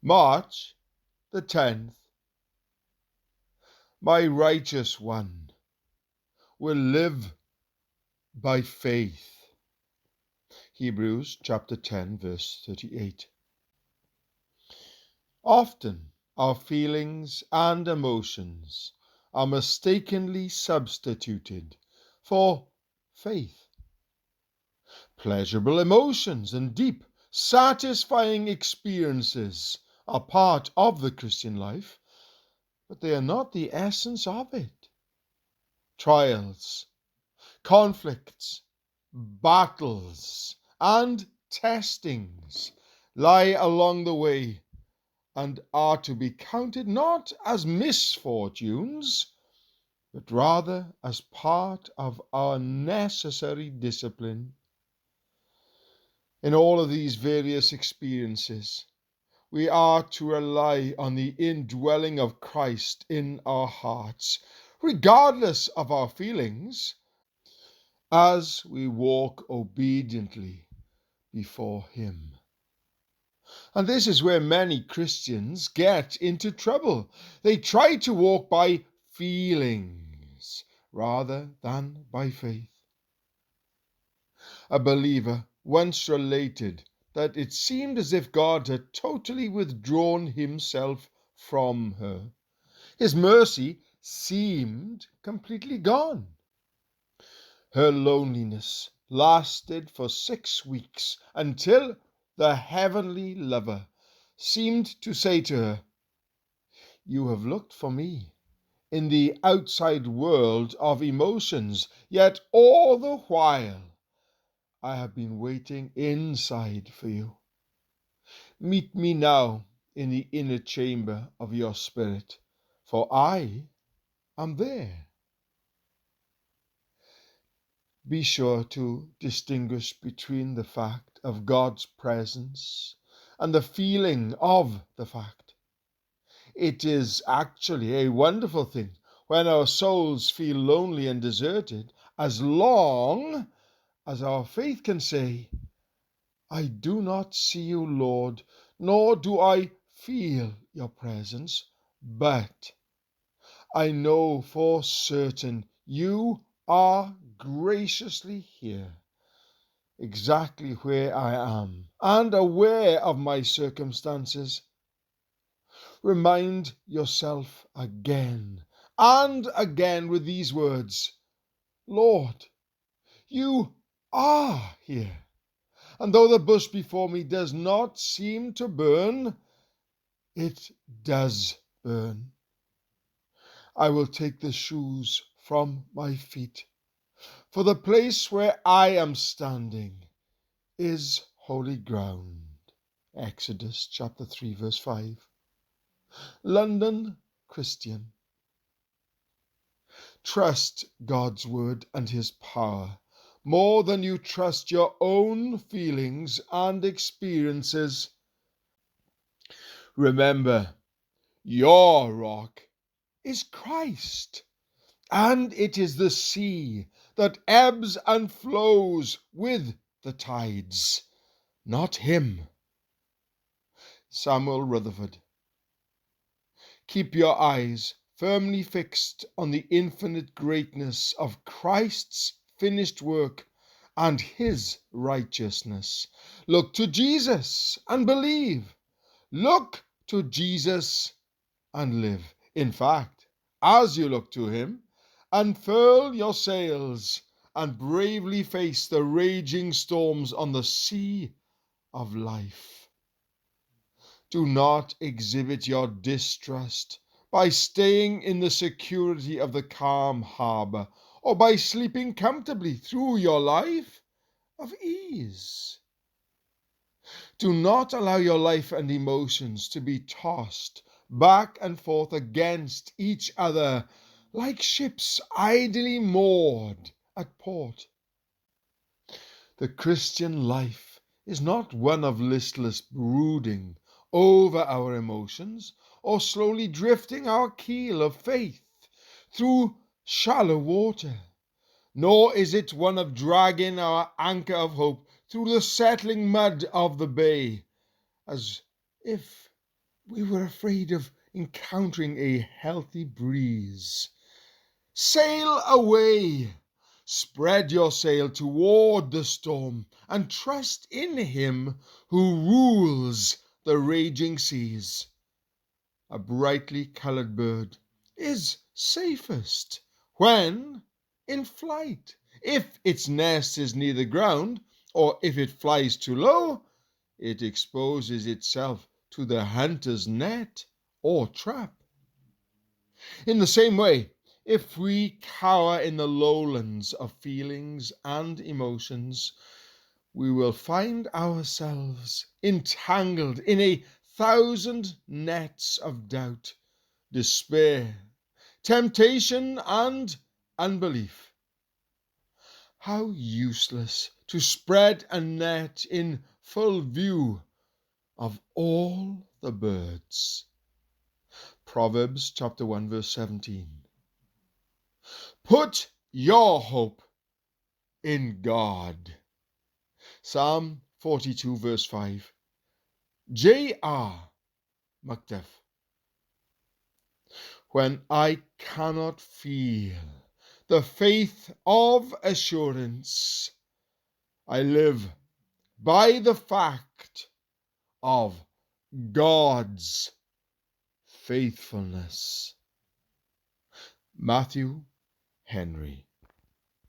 March the 10th. My righteous one will live by faith. Hebrews chapter 10, verse 38. Often our feelings and emotions are mistakenly substituted for faith. Pleasurable emotions and deep, satisfying experiences are part of the Christian life, but they are not the essence of it. Trials, conflicts, battles, and testings lie along the way and are to be counted not as misfortunes, but rather as part of our necessary discipline. In all of these various experiences, we are to rely on the indwelling of Christ in our hearts, regardless of our feelings, as we walk obediently before Him. And this is where many Christians get into trouble. They try to walk by feelings rather than by faith. A believer once related that it seemed as if God had totally withdrawn Himself from her. His mercy seemed completely gone. Her loneliness lasted for 6 weeks until the heavenly lover seemed to say to her, "You have looked for me in the outside world of emotions, yet all the while I have been waiting inside for you. Meet me now in the inner chamber of your spirit, for I am there." Be sure to distinguish between the fact of God's presence and the feeling of the fact. It is actually a wonderful thing when our souls feel lonely and deserted, as long as our faith can say, "I do not see you, Lord, nor do I feel your presence, but I know for certain you are graciously here, exactly where I am, and aware of my circumstances." Remind yourself again and again with these words, "Lord, you are here. And though the bush before me does not seem to burn, it does burn. I will take the shoes from my feet, for the place where I am standing is holy ground." Exodus chapter 3, verse 5. London Christian. Trust God's word and His power more than you trust your own feelings and experiences. Remember, your rock is Christ, and it is the sea that ebbs and flows with the tides, not Him. Samuel Rutherford. Keep your eyes firmly fixed on the infinite greatness of Christ's finished work and His righteousness. Look to Jesus and believe. Look to Jesus and live. In fact, as you look to Him, unfurl your sails and bravely face the raging storms on the sea of life. Do not exhibit your distrust by staying in the security of the calm harbor or by sleeping comfortably through your life of ease. Do not allow your life and emotions to be tossed back and forth against each other like ships idly moored at port. The Christian life is not one of listless brooding over our emotions or slowly drifting our keel of faith through shallow water, nor is it one of dragging our anchor of hope through the settling mud of the bay, as if we were afraid of encountering a healthy breeze. Sail away! Spread your sail toward the storm and trust in Him who rules the raging seas. A brightly colored bird is safest when in flight. If its nest is near the ground, or if it flies too low, it exposes itself to the hunter's net or trap. In the same way, if we cower in the lowlands of feelings and emotions, we will find ourselves entangled in 1,000 nets of doubt, despair, temptation, and unbelief. How useless to spread a net in full view of all the birds. Proverbs chapter 1 verse 17. Put your hope in God. Psalm 42 verse 5. J.R. Macduff. When I cannot feel the faith of assurance, I live by the fact of God's faithfulness. Matthew Henry.